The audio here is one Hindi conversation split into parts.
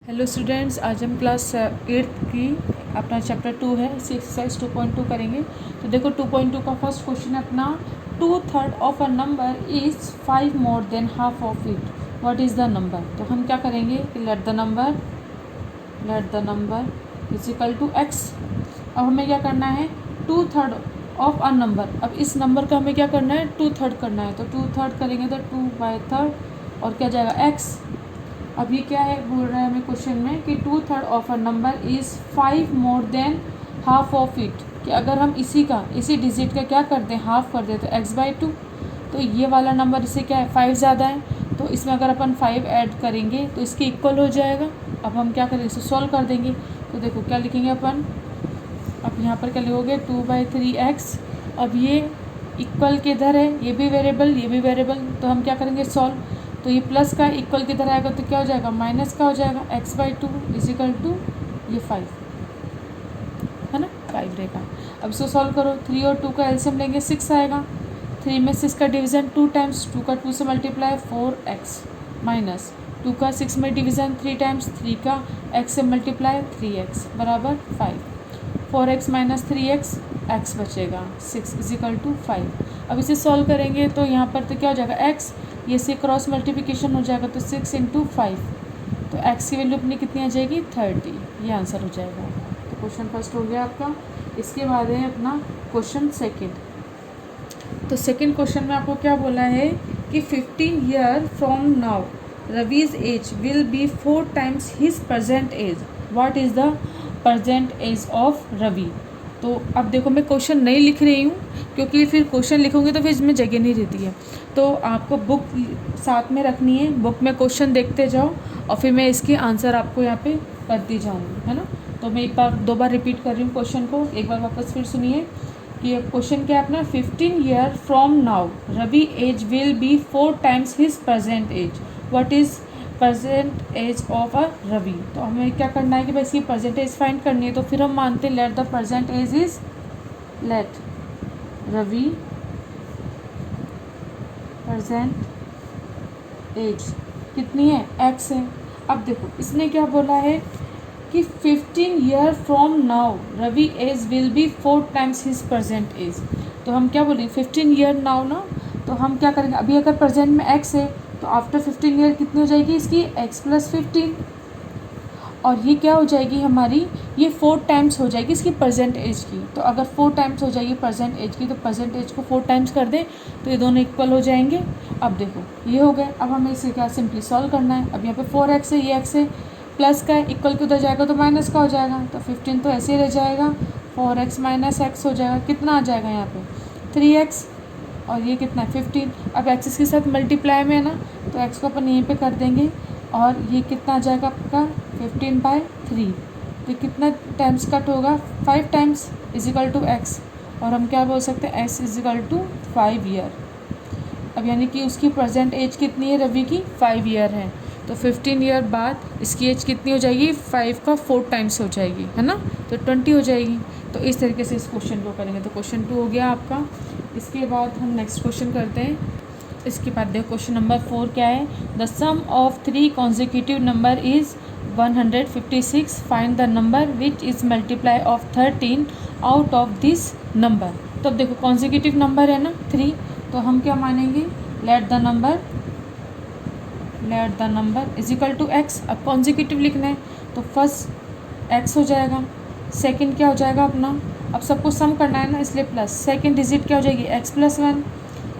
हेलो स्टूडेंट्स, आज हम क्लास 8 की अपना चैप्टर 2 है, इसी एक्सरसाइज 2.2 करेंगे। तो देखो 2.2 का फर्स्ट क्वेश्चन है अपना, 2/3 of a number is 5 more than half of it, what is the number. तो हम क्या करेंगे कि let the number is equal to x. अब हमें क्या करना है, 2/3 ऑफ अ नंबर। अब इस नंबर का हमें क्या करना है, 2/3 करना है। तो 2/3 करेंगे तो 2/3 और क्या जाएगा एक्स। अब ये क्या है, बोल रहा है हमें क्वेश्चन में कि 2/3 of a number is 5 more than half of it, कि अगर हम इसी डिजिट का क्या कर दें, हाफ कर दें तो x/2। तो ये वाला नंबर इससे क्या है, 5 ज़्यादा है, तो इसमें अगर अपन 5 ऐड करेंगे तो इसके इक्वल हो जाएगा। अब हम क्या करेंगे, इसे सॉल्व कर देंगे। तो देखो क्या लिखेंगे अपन, अब यहाँ पर क्या लिखोगे 2/3x। अब ये इक्वल किधर है, ये भी वेरिएबल, तो हम क्या करेंगे सॉल्व। तो ये प्लस का इक्वल किधर आएगा तो क्या हो जाएगा, माइनस का हो जाएगा। x/2 इज इक्वल टू ये 5 है ना, 5 रहेगा। अब इसको सॉल्व करो, 3 और 2 का एलसीएम लेंगे, 6 आएगा। 3 में 6 का डिवीज़न 2 टाइम्स, 2 का 2 से मल्टीप्लाई 4x, माइनस 2 का 6 में डिवीज़न 3 टाइम्स, 3 का x से मल्टीप्लाई 3x बराबर 5। 4x माइनस 3x, x बचेगा 6 इज इक्वल टू 5। अब इसे सॉल्व करेंगे तो यहाँ पर तो क्या हो जाएगा x, ये से क्रॉस मल्टीप्लिकेशन हो जाएगा तो 6 × 5, तो x की वैल्यू अपनी कितनी आ जाएगी 30, ये आंसर हो जाएगा। तो क्वेश्चन फर्स्ट हो गया आपका। इसके बाद है अपना क्वेश्चन सेकंड। तो सेकंड क्वेश्चन में आपको क्या बोला है कि 15 year from now Ravi's age will be 4 times his present age, what is the present age of Ravi. तो अब देखो मैं क्वेश्चन नहीं लिख रही हूँ, क्योंकि फिर क्वेश्चन लिखूँगी तो फिर इसमें जगह नहीं रहती है। तो आपको बुक साथ में रखनी है, बुक में क्वेश्चन देखते जाओ और फिर मैं इसके आंसर आपको यहाँ पे करती जाऊँगी, है ना। तो मैं एक बार 2 बार रिपीट कर रही हूँ क्वेश्चन को, एक बार वापस फिर सुनिए कि क्वेश्चन क्या है अपना, 15 year from now Ravi age will be 4 times his present age, what is present age of a Ravi. तो हमें क्या करना है कि भाई इसकी प्रेजेंट एज फाइंड करनी है। तो फिर हम मानते हैं let the present age is, let Ravi present age कितनी है, x है। अब देखो इसने क्या बोला है कि 15 year from now Ravi age will be 4 times his present age. तो हम क्या बोलेंगे 15 ईयर नाउ ना, तो हम क्या करेंगे, अभी अगर प्रेजेंट में x है तो आफ्टर 15 ईयर कितनी हो जाएगी इसकी, x + 15, और ये क्या हो जाएगी हमारी, ये 4 टाइम्स हो जाएगी इसकी प्रेजेंट एज की। तो अगर 4 टाइम्स हो जाएगी प्रेजेंट एज की, तो प्रेजेंट एज को 4 टाइम्स कर दें तो ये दोनों इक्वल हो जाएंगे। अब देखो ये हो गए, अब हमें इसे क्या सिंपली सॉल्व करना है। अब यहाँ पे 4x है, ये x है, प्लस का है, इक्वल किधर जाएगा तो माइनस का हो जाएगा, तो 15 तो ऐसे ही रह जाएगा, 4x - x हो जाएगा, कितना आ जाएगा यहाँ पे 3x, और ये कितना है 15। अब एक्सिस के साथ मल्टीप्लाई में है ना, तो x को अपन यहीं पे कर देंगे, और ये कितना आ जाएगा आपका 15/3। तो कितना टाइम्स कट होगा, 5 times is equal to x, और हम क्या बोल सकते हैं s is equal to 5 year. अब यानी कि उसकी प्रेजेंट एज कितनी है रवि की, 5 ईयर है। तो 15 ईयर बाद इसकी एज कितनी हो जाएगी, 5 का 4 टाइम्स हो जाएगी, है ना, तो 20 हो जाएगी। तो इस तरीके से इस क्वेश्चन को करेंगे। तो क्वेश्चन 2 हो गया आपका। इसके बाद हम नेक्स्ट क्वेश्चन करते हैं। इसके बाद देखो क्वेश्चन नंबर 4 क्या है, the sum of 3 consecutive number is 156, find the number which is multiply of 13 out of this number. तो अब देखो कॉन्जिक्यूटिव नंबर है ना 3, तो हम क्या मानेंगे, let the number is equal to x। अब कॉन्जिक्यूटिव लिखना है तो फर्स्ट x हो जाएगा, सेकंड क्या हो जाएगा अपना, अब सबको सम करना है ना इसलिए प्लस, सेकंड डिजिट क्या हो जाएगी x + 1,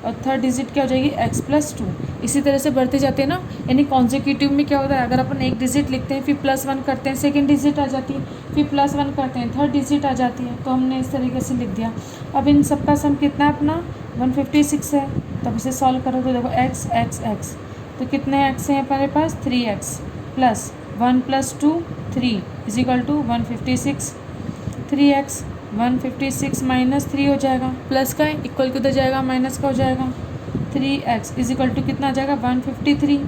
और थर्ड डिजिट क्या हो जाएगी x + 2। इसी तरह से बढ़ते जाते हैं ना, यानी कॉन्जिक्यूटिव में क्या होता है, अगर अपन एक डिजिट लिखते हैं फिर +1 करते हैं, सेकंड डिजिट आ जाती है, फिर +1 करते हैं, थर्ड डिजिट आ जाती है, तो हमने इस तरीके से लिख दिया। अब इन सबका सम कितना है अपना 156 है। तब इसे सॉल्व करो तो देखो x, तो कितने x हैं हमारे पास, 3x plus 1 + 2 3 is equal to 156, 3x 156 - 3 हो जाएगा, प्लस का है, इक्वल किधर जाएगा, माइनस का हो जाएगा, 3x इज इक्वल टू कितना आ जाएगा 153।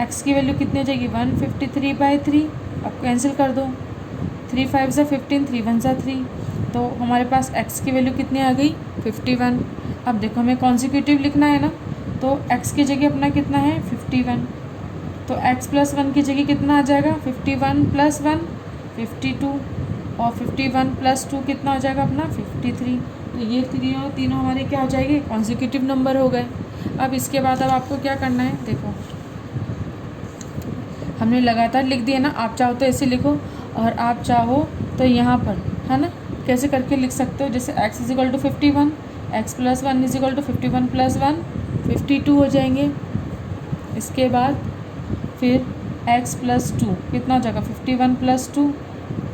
x की वैल्यू कितनी हो जाएगी 153/3। अब कैंसिल कर दो, 3 5 = 15, 3 1 = 3, तो हमारे पास x की वैल्यू कितनी आ गई 51। अब देखो हमें कॉन्जिक्यूटिव लिखना है ना, तो x की जगह अपना कितना है 51, तो x प्लस 1 की जगह कितना आ जाएगा 51 प्लस 1 52 और 51 प्लस 2 कितना हो जाएगा अपना 53। तो ये तीनों हमारे क्या हो जाएंगे कॉन्जिक्यूटिव नंबर हो गए। अब इसके बाद अब आपको क्या करना है, देखो हमने लगातार लिख दिया ना, आप चाहो तो ऐसे लिखो और आप चाहो तो यहाँ पर है ना कैसे करके लिख सकते हो, जैसे x is equal to 51, x plus 1 is equal to 51 plus 1 52 हो जाएंगे। इसके बाद फिर x प्लस 2 कितना हो जाएगा 51 प्लस 2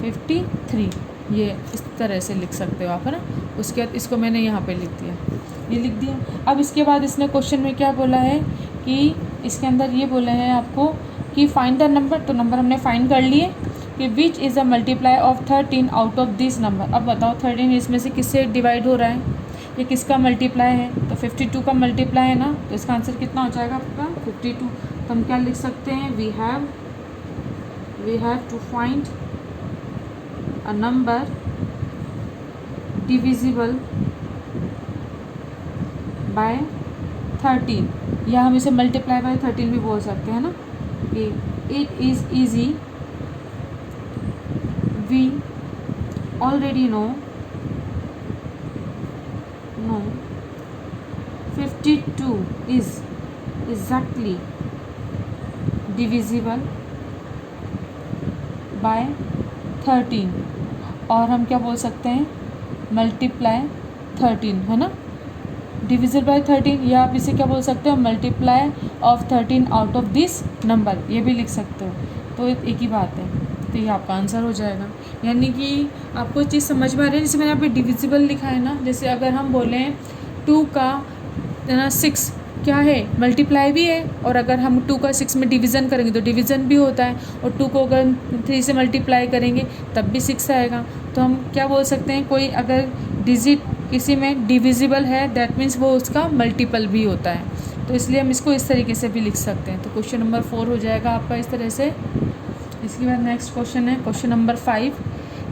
53, ये इस तरह से लिख सकते हो आप, है ना। उसके बाद इसको मैंने यहाँ पे लिख दिया, ये लिख दिया। अब इसके बाद इसने क्वेश्चन में क्या बोला है कि इसके अंदर ये बोला है आपको कि फाइंड द नंबर, तो नंबर हमने फाइंड कर लिए कि which is the multiply of 13 out of this number. अब बताओ 13 इसमें से किससे डिवाइड हो रहा है, ये किसका मल्टीप्लाई है, तो 52 का मल्टीप्लाई है ना, तो इसका आंसर कितना हो जाएगा आपका 52। तो हम क्या लिख सकते हैं, we have to find a number divisible by 13, या हम इसे मल्टीप्लाई बाय 13 भी बोल सकते हैं ना, कि it is easy, we already know 52 is exactly divisible by 13, और हम क्या बोल सकते हैं मल्टीप्लाई 13, है ना, डिविजिबल बाय 13, या आप इसे क्या बोल सकते हो multiply of 13 out of this number, ये भी लिख सकते हो। तो एक ही बात है, तो ये आपका आंसर हो जाएगा। यानी कि आपको चीज़ समझ में आ रही है, जैसे मैंने यहाँ पे डिविजिबल लिखा है ना, जैसे अगर हम बोलें 2 का 6 क्या है मल्टीप्लाई भी है, और अगर हम 2 का 6 में डिवीज़न करेंगे तो डिवीज़न भी होता है, और 2 को अगर 3 से मल्टीप्लाई करेंगे तब भी 6 आएगा। तो हम क्या बोल सकते हैं, कोई अगर डिजिट किसी में डिविजिबल है दैट मीन्स वो उसका मल्टीपल भी होता है, तो इसलिए हम इसको इस तरीके से भी लिख सकते हैं। तो क्वेश्चन नंबर 4 हो जाएगा आपका इस तरह से। इसके बाद नेक्स्ट क्वेश्चन है question number 5,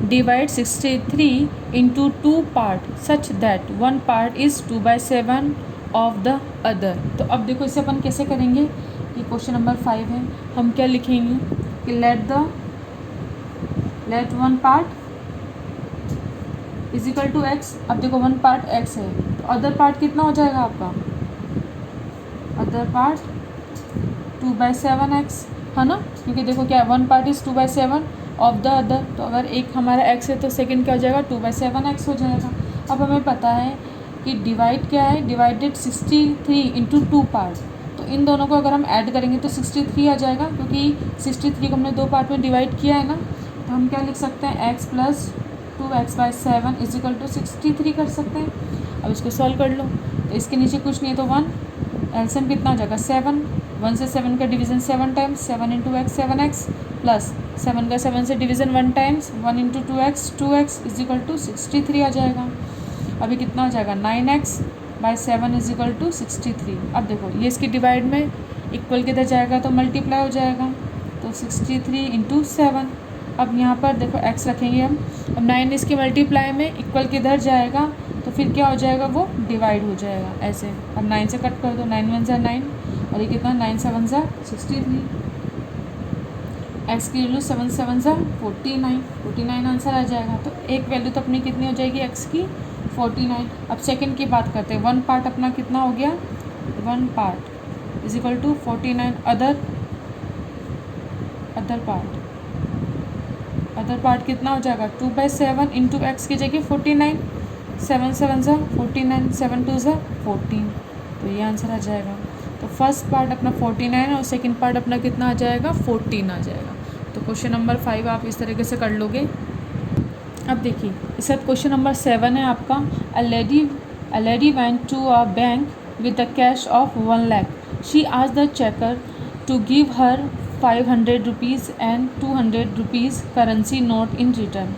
divide 63 into 2 part such that 1 part is 2/7 of the other. तो अब देखो इसे अपन कैसे करेंगे, कि क्वेश्चन नंबर 5 है, हम क्या लिखेंगे कि let 1 part is equal to x. अब देखो 1 पार्ट x है, तो अदर पार्ट कितना हो जाएगा आपका, अदर पार्ट 2/7x, है ना, क्योंकि देखो क्या है 1 part is 2/7 of the other, तो अगर एक हमारा x है तो सेकंड क्या हो जाएगा 2/7x हो जाएगा। अब हमें पता है कि डिवाइड क्या है, डिवाइडेड 63 इंटू 2 पार्ट, तो इन दोनों को अगर हम ऐड करेंगे तो 63 आ जाएगा, क्योंकि 63 को हमने 2 पार्ट में डिवाइड किया है ना। तो हम क्या लिख सकते हैं x plus 2x/7 is equal to 63 कर सकते हैं। अब इसको सॉल्व कर लो, तो इसके नीचे कुछ नहीं है तो 1, एलसीएम कितना हो जाएगा 7, 1 से 7 का division 7 times, 7 into x 7x, plus 7 का 7 से division 1 times, 1 into 2x is equal to 63 आ जाएगा। अभी कितना हो जाएगा 9x/7 इज इक्वल टू 63। अब देखो ये इसकी डिवाइड में इक्वल किधर जाएगा तो मल्टीप्लाई हो जाएगा, तो 63 इंटू 7। अब यहाँ पर देखो x रखेंगे हम, अब 9 इसके मल्टीप्लाई में इक्वल किधर जाएगा तो फिर क्या हो जाएगा वो डिवाइड हो जाएगा ऐसे। अब 9 से कट कर दो, 9 1 ज़ा 9 और ये कितना 9 7 ज़ा 63, x की वैल्यू 7 7 ज़ा 49 आंसर आ जाएगा। तो एक वैल्यू तो अपनी कितनी हो जाएगी x की 49। अब सेकंड की बात करते हैं, 1 पार्ट अपना कितना हो गया 1 part is equal to 49, other part कितना हो जाएगा 2/7 इंटू एक्स की जगह 49, 7 7 ज़ा 49, 7 2 ज़ा 14, तो ये आंसर आ जाएगा। तो फर्स्ट पार्ट अपना 49 और सेकंड पार्ट अपना कितना आ जाएगा 14 आ जाएगा। तो क्वेश्चन नंबर 5 आप इस तरीके से कर लोगे। अब देखिए इस साथ क्वेश्चन नंबर 7 है आपका, a lady went to a bank with the cash of 1 lakh, she asked the checker to give her 500 rupees and 200 rupees currency note in return.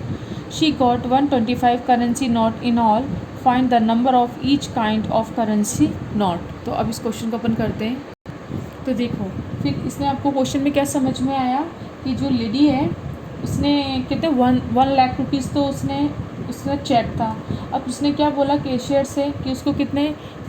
She got 125 currency note in all. Find the number of each kind of currency note. तो अब इस क्वेश्चन को अपन करते हैं। तो देखो फिर इसने आपको क्वेश्चन में क्या समझ में आया कि जो लेडी है उसने कहते 1 लाख रुपीज़ तो उसका चेक था। अब उसने क्या बोला कैशियर से कि उसको कितने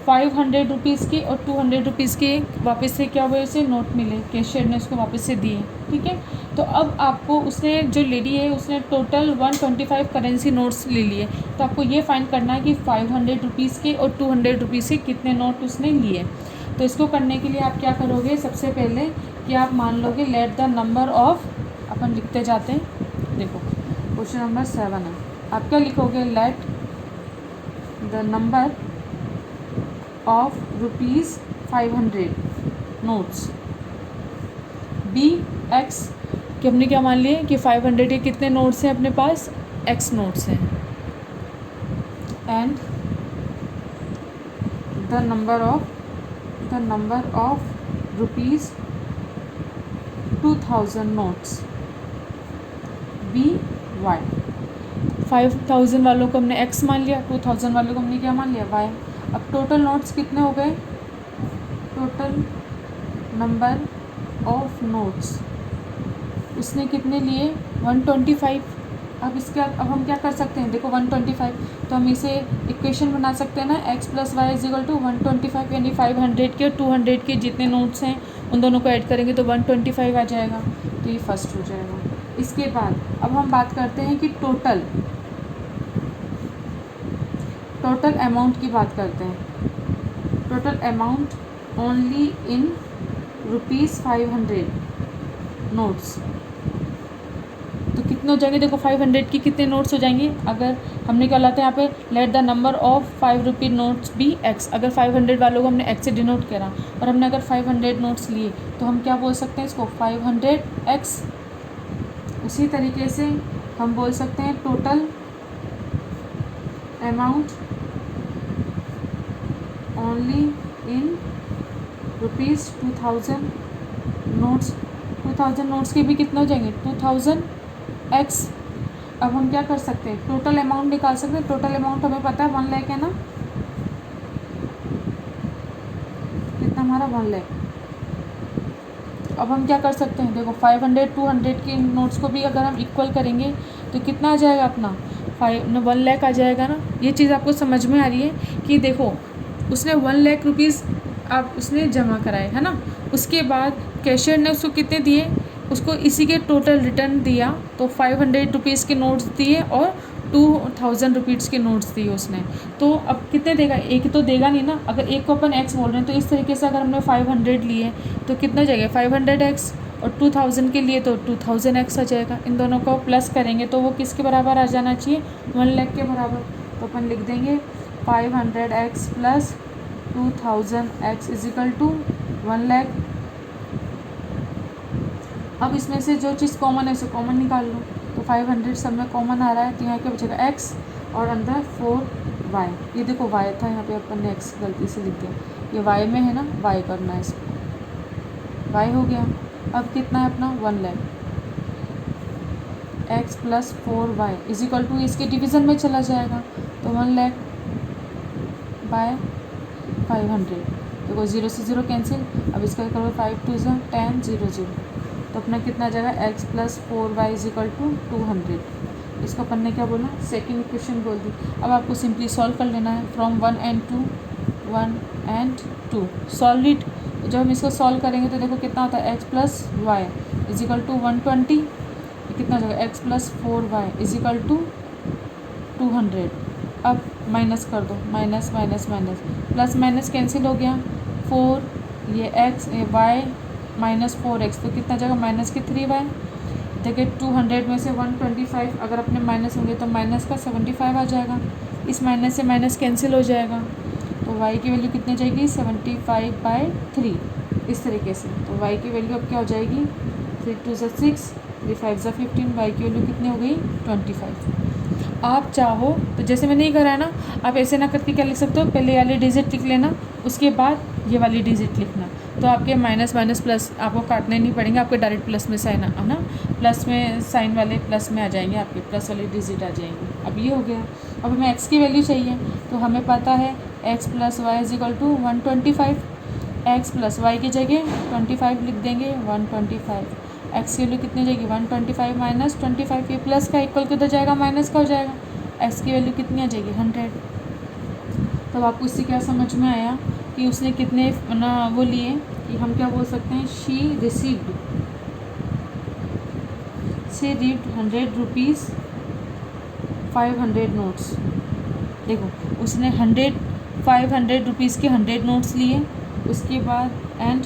500 रुपीज़ के और 200 रुपीज़ के वापस से क्या हुए, उसे नोट मिले, कैशियर ने उसको वापस से दिए। ठीक है, तो अब आपको उसने जो लेडी है उसने टोटल 125 करेंसी नोट्स ले लिए। तो आपको ये फाइंड करना है कि 500 रुपीज़ के और 200 रुपीज़ के कितने नोट उसने लिए। तो इसको करने के लिए आप क्या करोगे, सबसे पहले कि आप मान लोगे लेट द नंबर ऑफ, अपन लिखते जाते हैं। देखो क्वेश्चन नंबर 7 है, आप क्या लिखोगे, let the number of ₹500 notes be x, कि हमने क्या मान लिए कि 500 के कितने नोट्स हैं अपने पास, एक्स नोट्स हैं, and the number of ₹2000 notes be y. 5000 वालों को हमने एक्स मान लिया, 2000 वालों को हमने क्या मान लिया, वाई। अब टोटल नोट्स कितने हो गए, टोटल नंबर ऑफ नोट्स उसने कितने लिए, 125। अब हम क्या कर सकते हैं, देखो 125, तो हम इसे इक्वेशन बना सकते हैं ना, x + y = 125, यानी 500 के और 200 के जितने नोट्स हैं उन दोनों को ऐड करेंगे तो 125 आ जाएगा। तो ये फर्स्ट हो जाएगा। इसके बाद अब हम बात करते हैं कि टोटल अमाउंट की बात करते हैं। टोटल अमाउंट ओनली इन ₹500 नोट्स, तो कितने हो जाएंगे, देखो 500 की कितने नोट्स हो जाएंगे। अगर हमने क्या लाता है यहाँ पे, let the number of ₹5 notes be x, अगर 500 वालों को हमने एक्स से डिनोट करा और हमने अगर 500 नोट्स लिए तो हम क्या बोल सकते हैं इसको, 500x। उसी तरीके से हम बोल सकते हैं टोटल अमाउंट ओनली इन ₹2000 नोट्स। 2000 नोट्स के भी कितने हो जाएंगे, 2000x। अब हम क्या कर सकते हैं, टोटल अमाउंट निकाल सकते हैं। टोटल अमाउंट हमें पता है 1 लाख है ना, कितना हमारा 1 लाख। अब हम क्या कर सकते हैं, देखो 500 200 के नोट्स को भी अगर हम इक्वल करेंगे तो कितना आ जाएगा अपना, 1 लाख आ जाएगा ना। ये चीज़ आपको समझ में आ रही है कि देखो उसने 1 लाख रुपीज़ आप उसने जमा कराए है ना, उसके बाद कैशियर ने उसको कितने दिए, उसको इसी के टोटल रिटर्न दिया, तो 500 रुपीज़ के नोट्स दिए और 2000 रुपीज़ के नोट्स दिए उसने। तो अब कितने देगा, एक तो देगा नहीं ना। अगर एक को अपन एक्स बोल रहे हैं तो इस तरीके से अगर हमने 500 लिए तो कितना जाएगा, 500x, और 2000 के लिए तो 2000x आ जाएगा। इन दोनों को प्लस करेंगे तो वो किसके बराबर आ जाना चाहिए, 1 लाख के बराबर। तो अपन लिख देंगे 500x + 2000x = 1 लाख। अब इसमें से जो चीज़ कॉमन है उसे कॉमन निकाल लो, तो 500 सब में कॉमन आ रहा है, तो यहाँ क्या बचेगा x और अंदर 4y। ये देखो y था, यहाँ पे अपन ने x गलती से लिख दिया, ये y में है ना, y करना है इसको, y हो गया। अब कितना है अपना 1 लाख, x + 4y = इसके डिवीज़न में चला जाएगा, तो 1 लाख बाय 500। देखो 0 से 0 कैंसिल, अब इसका करो 5 2 10 0 0, तो अपना कितना आ जाएगा, x + 4y = 200। इसको अपन ने क्या बोला, सेकेंड इक्वेशन बोल दी। अब आपको सिंपली सॉल्व कर लेना है, फ्रॉम 1 and 2 सॉल्व इट। जब हम इसको सॉल्व करेंगे तो देखो कितना होता है, x + y = 120, कितना हो जाएगा, x + 4y = 200। अब माइनस कर दो, minus minus minus, plus minus cancel हो गया, 4 ये x ये y -4x, तो कितना जाएगा, -3y। देखिए 200 में से 125 अगर अपने माइनस होंगे तो माइनस का 75 आ जाएगा, इस माइनस से माइनस कैंसिल हो जाएगा, तो y की वैल्यू कितनी जाएगी, 75/3 इस तरीके से। तो y की वैल्यू अब क्या हो जाएगी, 3 2 6 3 5 15, y की वैल्यू कितनी हो गई, 25। आप चाहो तो जैसे मैंने नहीं करा है ना, आप ऐसे ना करके क्या लिख सकते हो, पहले वाली डिजिट लिख लेना, उसके बाद ये वाली डिजिट लिखना, तो आपके माइनस माइनस प्लस आपको काटने नहीं पड़ेंगे, आपके डायरेक्ट प्लस में साइन है ना, प्लस में साइन वाले प्लस में आ जाएंगे, आपके प्लस वाली डिजिट आ जाएंगी। अब ये हो गया। अब हमें x की वैल्यू चाहिए, तो हमें पता है x + y = 125, x + y की जगह 25 लिख देंगे, 125। x की वैल्यू कितनी जाएगी, 125 - 25, ये प्लस का इक्वल किधर जाएगा, माइनस का हो जाएगा, x की वैल्यू कितनी आ जाएगी, 100। तब आपको इससे क्या समझ में आया कि उसने कितने ना वो लिए, कि हम क्या बोल सकते हैं, शी रिसीव्ड 100 रुपीज़ 500 नोट्स। देखो उसने 500 रुपीज़ के 100 नोट्स लिए, उसके बाद एंड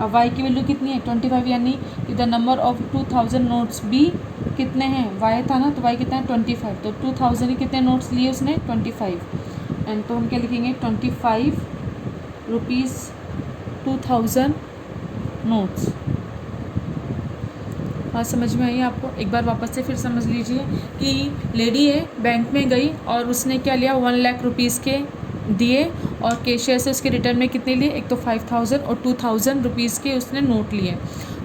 वाई की वैल्यू कितनी है 25, यानी कि द नंबर ऑफ 2000 नोट्स भी कितने हैं, वाई था ना, तो वाई कितना है 25, तो 2000 के कितने नोट्स लिए उसने 25, एंड तो हम क्या लिखेंगे 25 रुपीज़ 2000 नोट्स। बात समझ में आई आपको? एक बार वापस से फिर समझ लीजिए कि लेडी है, बैंक में गई और उसने क्या लिया 1 लाख रुपीज़ के दिए, और कैशियर से उसके रिटर्न में कितने लिए, एक तो 5000 और 2000 रुपीज़ के उसने नोट लिए।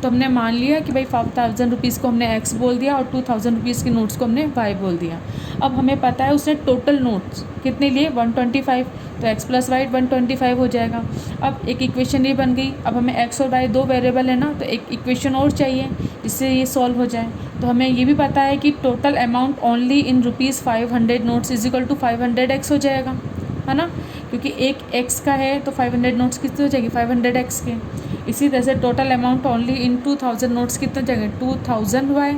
तो हमने मान लिया कि भाई 5000 रुपीज़ को हमने एक्स बोल दिया और 2000 रुपीज़ के नोट्स को हमने वाई बोल दिया। अब हमें पता है उसने टोटल नोट्स कितने लिए 125, तो एक्स प्लस वाई 125 हो जाएगा। अब एक इक्वेशन ये बन गई। अब हमें एक्स और वाई दो वेरिएबल है ना, तो एक इक्वेशन और चाहिए जिससे ये सॉल्व हो जाए। तो हमें ये भी पता है कि total amount only in rupees 500 notes is equal to 500x हो जाएगा, है ना, क्योंकि एक x का है तो 500 नोट्स कितने हो जाएंगे 500x के। इसी तरह से टोटल अमाउंट ओनली इन 2000 नोट्स कितने हो जाएंगे 2000y।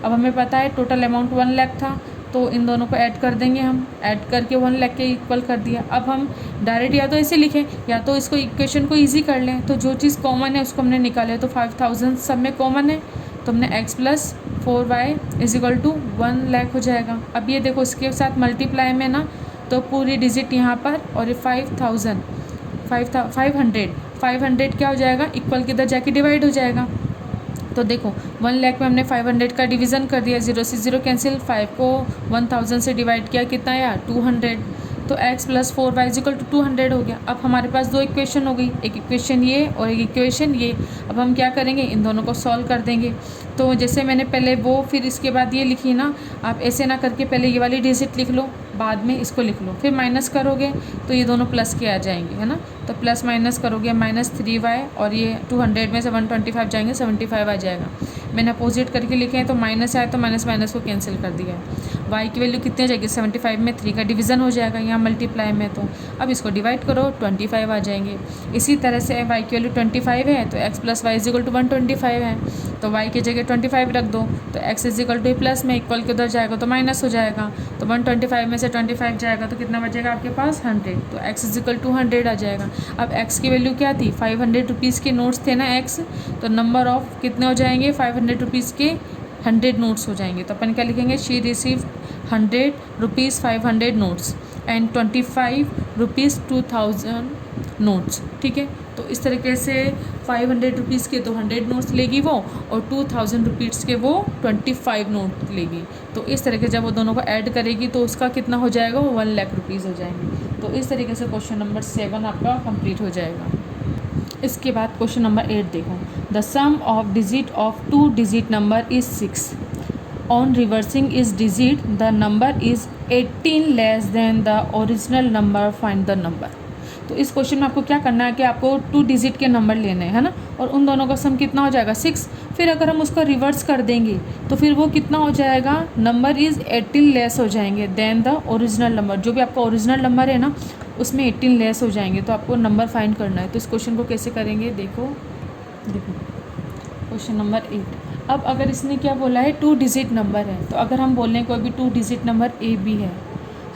अब हमें पता है टोटल अमाउंट 1 लाख था, तो इन दोनों को ऐड कर देंगे, हम ऐड करके 1 लाख के इक्वल कर दिया। अब हम डायरेक्ट या तो ऐसे लिखें या तो इसको इक्वेशन को ईजी कर लें, तो जो चीज़ कॉमन है उसको हमने निकाले, तो 5000 सब में कॉमन है, तो हमने x plus 4y is equal to 1 lakh हो जाएगा। अब ये देखो इसके साथ मल्टीप्लाई में ना, तो पूरी डिजिट यहाँ पर, और ये 500 क्या हो जाएगा इक्वल किधर जाके डिवाइड हो जाएगा। तो देखो 1 लाख में हमने 500 का डिवीज़न कर दिया, 0 से 0 कैंसिल, 5 को 1000 से डिवाइड किया, कितना आया 200, तो x plus 4y equal to 200 हो गया। अब हमारे पास दो इक्वेशन हो गई, एक इक्वेशन ये और एक इक्वेशन ये। अब हम क्या करेंगे, इन दोनों को सॉल्व कर देंगे। तो जैसे मैंने पहले वो फिर इसके बाद ये लिखी ना, आप ऐसे ना करके पहले ये वाली डिजिट लिख लो, बाद में इसको लिख लो, फिर माइनस करोगे तो ये दोनों प्लस के आ जाएंगे, है ना। तो प्लस माइनस करोगे -3y, और ये 200 में से 125 जाएंगे 75 आ जाएगा। मैंने अपोजिट करके लिखे हैं, तो माइनस आया तो माइनस माइनस को कैंसिल कर दिया है। y की वैल्यू कितनी आ जाएगी 75 में 3 का डिवीज़न हो जाएगा यहाँ मल्टीप्लाई में, तो अब इसको डिवाइड करो 25 आ जाएंगे। इसी तरह से y की वैल्यू 25 है, तो x plus y is equal to 125 है, तो y की जगह 25 रख दो, तो x is equal two plus में इक्वल के उधर जाएगा तो माइनस हो जाएगा, तो 125 में से 25 जाएगा तो कितना बचेगा आपके पास 100, तो x इज इक्वल टू 100 आ जाएगा। अब x की वैल्यू क्या थी 500 रुपीज़ के नोट्स थे ना x, तो नंबर ऑफ कितने हो जाएंगे 500 रुपीज़ के 100 नोट्स हो जाएंगे। तो अपन क्या लिखेंगे, she receive 100 rupees 500 notes and 25 rupees 2000 notes. ठीक है, तो इस तरीके से 500 रुपीज़ के तो 100 नोट्स लेगी वो, और 2000 रुपीज़ के वो 25 नोट लेगी। तो इस तरीके जब वो दोनों को ऐड करेगी तो उसका कितना हो जाएगा, वो 1 लाख रुपीज़ हो जाएंगे। तो इस तरीके से क्वेश्चन नंबर 7 आपका कंप्लीट हो जाएगा। इसके बाद क्वेश्चन नंबर 8 देखो, the sum of digit of 2 digit number is 6, on reversing इस digit the number is 18 less than the original number, find the number. तो इस क्वेश्चन में आपको क्या करना है कि आपको 2 डिजिट के नंबर लेने हैं, है ना, और उन दोनों का सम कितना हो जाएगा 6। फिर अगर हम उसका रिवर्स कर देंगे तो फिर वो कितना हो जाएगा, नंबर इज़ 18 लेस हो जाएंगे देन द ओरिजिनल नंबर। जो भी आपका ओरिजिनल नंबर है ना उसमें 18 लेस हो जाएंगे, तो आपको नंबर फाइंड करना है। तो इस क्वेश्चन को कैसे करेंगे, देखो क्वेश्चन नंबर 8। अब अगर इसने क्या बोला है 2 डिजिट नंबर है, तो अगर हम बोलें कोई भी 2 डिजिट नंबर ए बी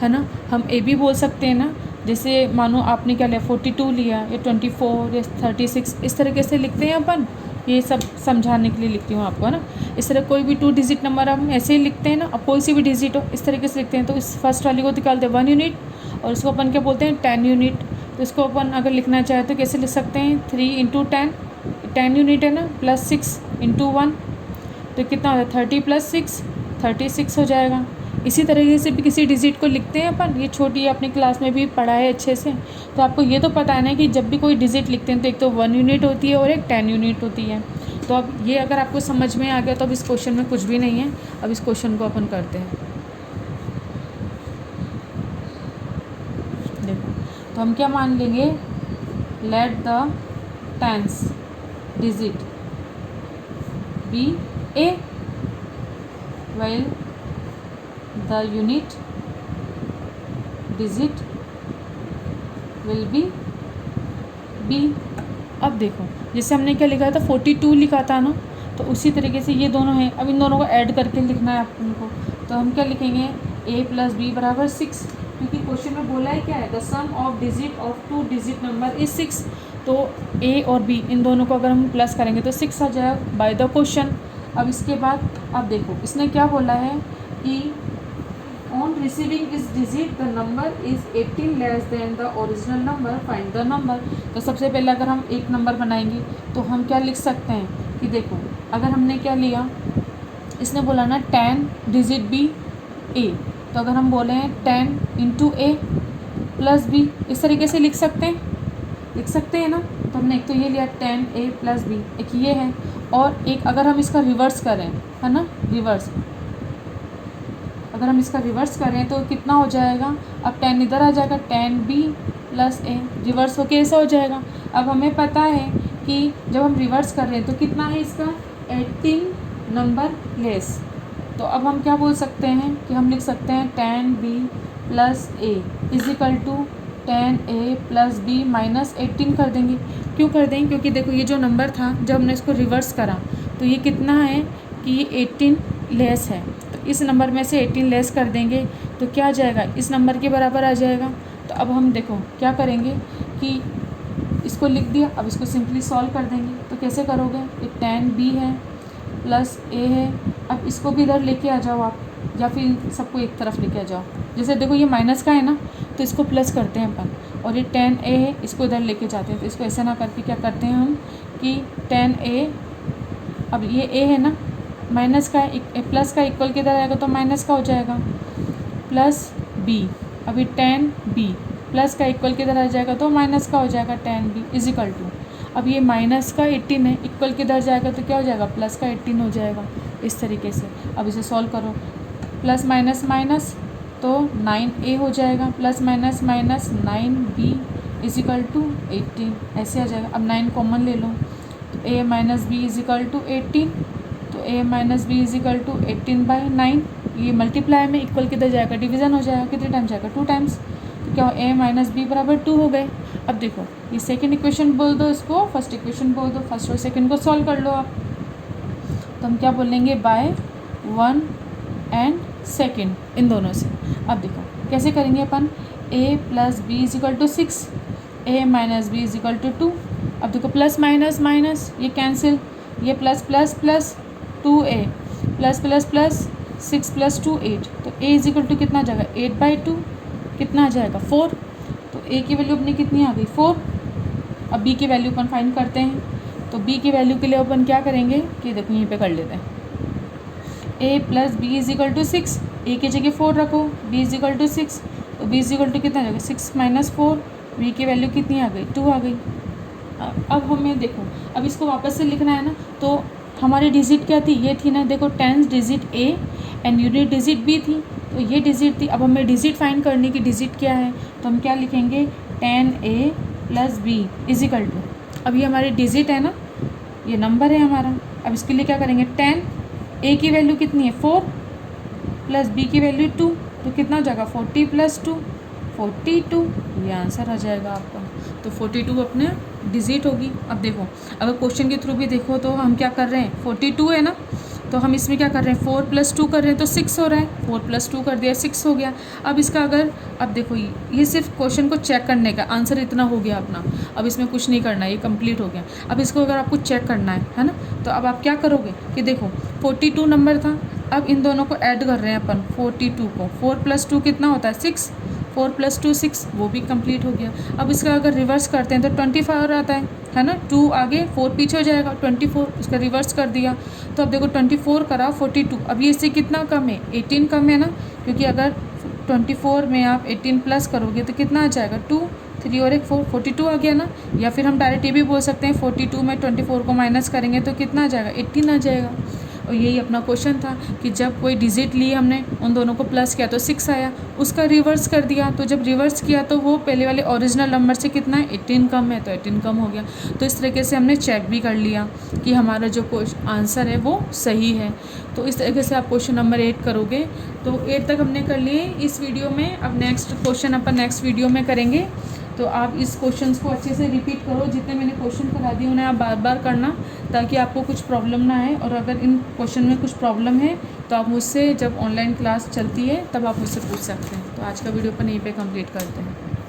है ना, हम ए बी बोल सकते हैं ना। जैसे मानो आपने क्या लिया 42 लिया या 24 या 36, इस तरीके से लिखते हैं अपन। ये सब समझाने के लिए लिखती हूँ आपको, है ना। इस तरह कोई भी 2 डिजिट नंबर हम ऐसे ही लिखते हैं ना, अब कोई सी भी डिजिट हो इस तरीके से लिखते हैं। तो इस फर्स्ट वाली को निकालते हैं 1 यूनिट, और इसको अपन क्या बोलते हैं 10 यूनिट। तो इसको अपन अगर लिखना चाहे तो कैसे लिख सकते हैं 3 इंटू 10 यूनिट है ना, प्लस 6 इंटू 1, तो कितना हो जाए 30 प्लस 6 36 हो जाएगा। इसी तरीके से भी किसी डिजिट को लिखते हैं अपन, ये छोटी अपनी क्लास में भी पढ़ा है अच्छे से। तो आपको ये तो पता है ना कि जब भी कोई डिजिट लिखते हैं तो एक तो 1 यूनिट होती है और एक 10 यूनिट होती है। तो अब ये अगर आपको समझ में आ गया तो अब इस क्वेश्चन में कुछ भी नहीं है। अब इस क्वेश्चन को अपन करते हैं। देखो, तो हम क्या मान लेंगे, let the tens digit be A while the unit digit will be B. अब देखो जैसे हमने क्या लिखा था 42 लिखा था ना, तो उसी तरीके से ये दोनों हैं, अब इन दोनों को ऐड करके लिखना है अपन को। तो हम क्या लिखेंगे a + b = 6, क्योंकि क्वेश्चन में बोला है क्या है, the sum of digit of 2 digit number is 6। तो a और b इन दोनों को अगर हम प्लस करेंगे तो 6 आ जाएगा बाय द क्वेश्चन। अब इसके बाद अब देखो इसने क्या बोला है कि ऑन रिसीविंग इस digit the number is 18 less than the original number, find the number. तो सबसे पहले अगर हम एक नंबर बनाएंगे तो हम क्या लिख सकते हैं कि देखो अगर हमने क्या लिया, इसने बोला ना 10 डिजिट बी ए, तो अगर हम बोले हैं 10 × a + b, इस तरीके से लिख सकते हैं ना। तो हमने एक तो ये लिया 10a + b, एक ये है, और एक अगर हम इसका रिवर्स करें, है ना, रिवर्स अगर हम इसका रिवर्स करें तो कितना हो जाएगा, अब 10 इधर आ जाएगा, 10b + a, रिवर्स होके ऐसा हो जाएगा। अब हमें पता है कि जब हम रिवर्स कर रहे हैं तो कितना है इसका 18 नंबर लेस। तो अब हम क्या बोल सकते हैं कि हम लिख सकते हैं 10b + a = 10a + b - 18 कर देंगे। क्यों कर देंगे, क्योंकि देखो ये जो नंबर था जब हमने इसको रिवर्स करा तो ये कितना है कि ये 18 लेस है, तो इस नंबर में से 18 लेस कर देंगे तो क्या आ जाएगा, इस नंबर के बराबर आ जाएगा। तो अब हम देखो क्या करेंगे कि इसको लिख दिया, अब इसको सिंपली सॉल्व कर देंगे। तो कैसे करोगे, ये 10b है + a है, अब इसको भी इधर लेके आ जाओ आप, या फिर सबको एक तरफ लेके आ जाओ। जैसे देखो ये माइनस का है ना, तो इसको प्लस करते हैं अपन, और ये 10a है इसको इधर लेके जाते हैं। तो इसको ऐसा ना करके क्या करते हैं हम कि 10a, अब ये a है ना, माइनस का है, प्लस का इक्वल किधर आएगा तो माइनस का हो जाएगा, +b, अभी 10b प्लस का इक्वल किधर आ जाएगा तो माइनस का हो जाएगा, 10b = अब ये माइनस का 18 है, इक्वल किधर जाएगा तो क्या हो जाएगा, प्लस का 18 हो जाएगा, इस तरीके से। अब इसे सॉल्व करो, प्लस माइनस माइनस तो 9a हो जाएगा, प्लस माइनस माइनस 9b = 18, ऐसे आ जाएगा। अब 9 कॉमन ले लो, तो a - b = 18, तो a - b = 18/9, ये मल्टीप्लाई में इक्वल किधर जाएगा, डिवीज़न हो जाएगा, कितने टाइम जाएगा, 2 टाइम्स, तो क्या a - b = 2 हो गए। अब देखो ये सेकंड इक्वेशन बोल दो, इसको फर्स्ट इक्वेशन बोल दो, फर्स्ट और सेकंड को सॉल्व कर लो आप। तो हम क्या बोलेंगे, बाय 1 एंड सेकंड, इन दोनों से। अब देखो कैसे करेंगे अपन, a + b = 6, a - b = 2। अब देखो प्लस माइनस माइनस ये कैंसिल, ये plus plus plus 2a plus plus plus 6 + 2 8, तो a = कितना आ जाएगा, 8/2, कितना आ जाएगा 4। तो a की वैल्यू अपनी कितनी आ गई, 4। अब b की वैल्यू अपन फाइंड करते हैं, तो b की वैल्यू के लिए अपन क्या करेंगे कि देखो यहीं पे कर लेते हैं, a + b = 6, a की जगह 4 रखो, b = 6, तो b = कितना आ जाएगा, 6 - 4, b की वैल्यू कितनी आ गई, 2 आ गई। अब हमें देखो अब इसको वापस से लिखना है ना, तो हमारी डिजिट क्या थी, ये थी ना, देखो 10 digit a and unit digit b थी, तो ये डिजिट थी। अब हमें डिजिट फाइंड करने की, डिजिट क्या है, तो हम क्या लिखेंगे 10a + b = अब ये हमारी डिजिट है ना, ये नंबर है हमारा। अब इसके लिए क्या करेंगे, 10 a की वैल्यू कितनी है 4 + b की वैल्यू 2, तो कितना हो जाएगा 40 + 2 42, ये आंसर आ जाएगा आपका। तो 42 अपने डिजिट होगी। अब देखो अगर क्वेश्चन के थ्रू भी देखो तो हम क्या कर रहे हैं, 42 है ना, तो हम इसमें क्या कर रहे हैं, 4 + 2 कर रहे हैं तो 6 हो रहा है, 4 + 2 कर दिया 6 हो गया। अब इसका अगर, अब देखो ये सिर्फ क्वेश्चन को चेक करने का आंसर इतना हो गया अपना, अब इसमें कुछ नहीं करना है, ये कंप्लीट हो गया। अब इसको अगर आपको चेक करना है ना, तो अब आप क्या करोगे कि देखो 42 नंबर था, अब इन दोनों को ऐड कर रहे हैं अपन, 42 को, 4 + 2 कितना होता है 6, 4 + 2 6, वो भी कंप्लीट हो गया। अब इसका अगर रिवर्स करते हैं तो 24 आता है ना, 2 आगे 4 पीछे हो जाएगा, 24, इसका रिवर्स कर दिया। तो अब देखो 24 करा 42, अब ये इससे कितना कम है, 18 कम है ना, क्योंकि अगर 24 में आप 18 प्लस करोगे तो कितना आ जाएगा, 2 3 और 1 4, 42 आ गया ना। या फिर हम डायरेक्ट ये भी बोल सकते हैं 42 में 24 को माइनस करेंगे तो कितना आ जाएगा, 18 आ जाएगा। और यही अपना क्वेश्चन था कि जब कोई डिजिट ली हमने, उन दोनों को प्लस किया तो 6 आया, उसका रिवर्स कर दिया, तो जब रिवर्स किया तो वो पहले वाले ओरिजिनल नंबर से कितना है, 18 कम है, तो 18 कम हो गया। तो इस तरीके से हमने चेक भी कर लिया कि हमारा जो आंसर है वो सही है। तो इस तरीके से आप क्वेश्चन नंबर 8 करोगे। तो 8 तक हमने कर लिए इस वीडियो में। अब नेक्स्ट क्वेश्चन अपन नेक्स्ट वीडियो में करेंगे। तो आप इस क्वेश्चंस को अच्छे से रिपीट करो, जितने मैंने क्वेश्चन करा दिए उन्हें आप बार बार करना, ताकि आपको कुछ प्रॉब्लम ना आए। और अगर इन क्वेश्चन में कुछ प्रॉब्लम है तो आप मुझसे, जब ऑनलाइन क्लास चलती है तब आप मुझसे पूछ सकते हैं। तो आज का वीडियो अपन यहीं पे कंप्लीट करते हैं।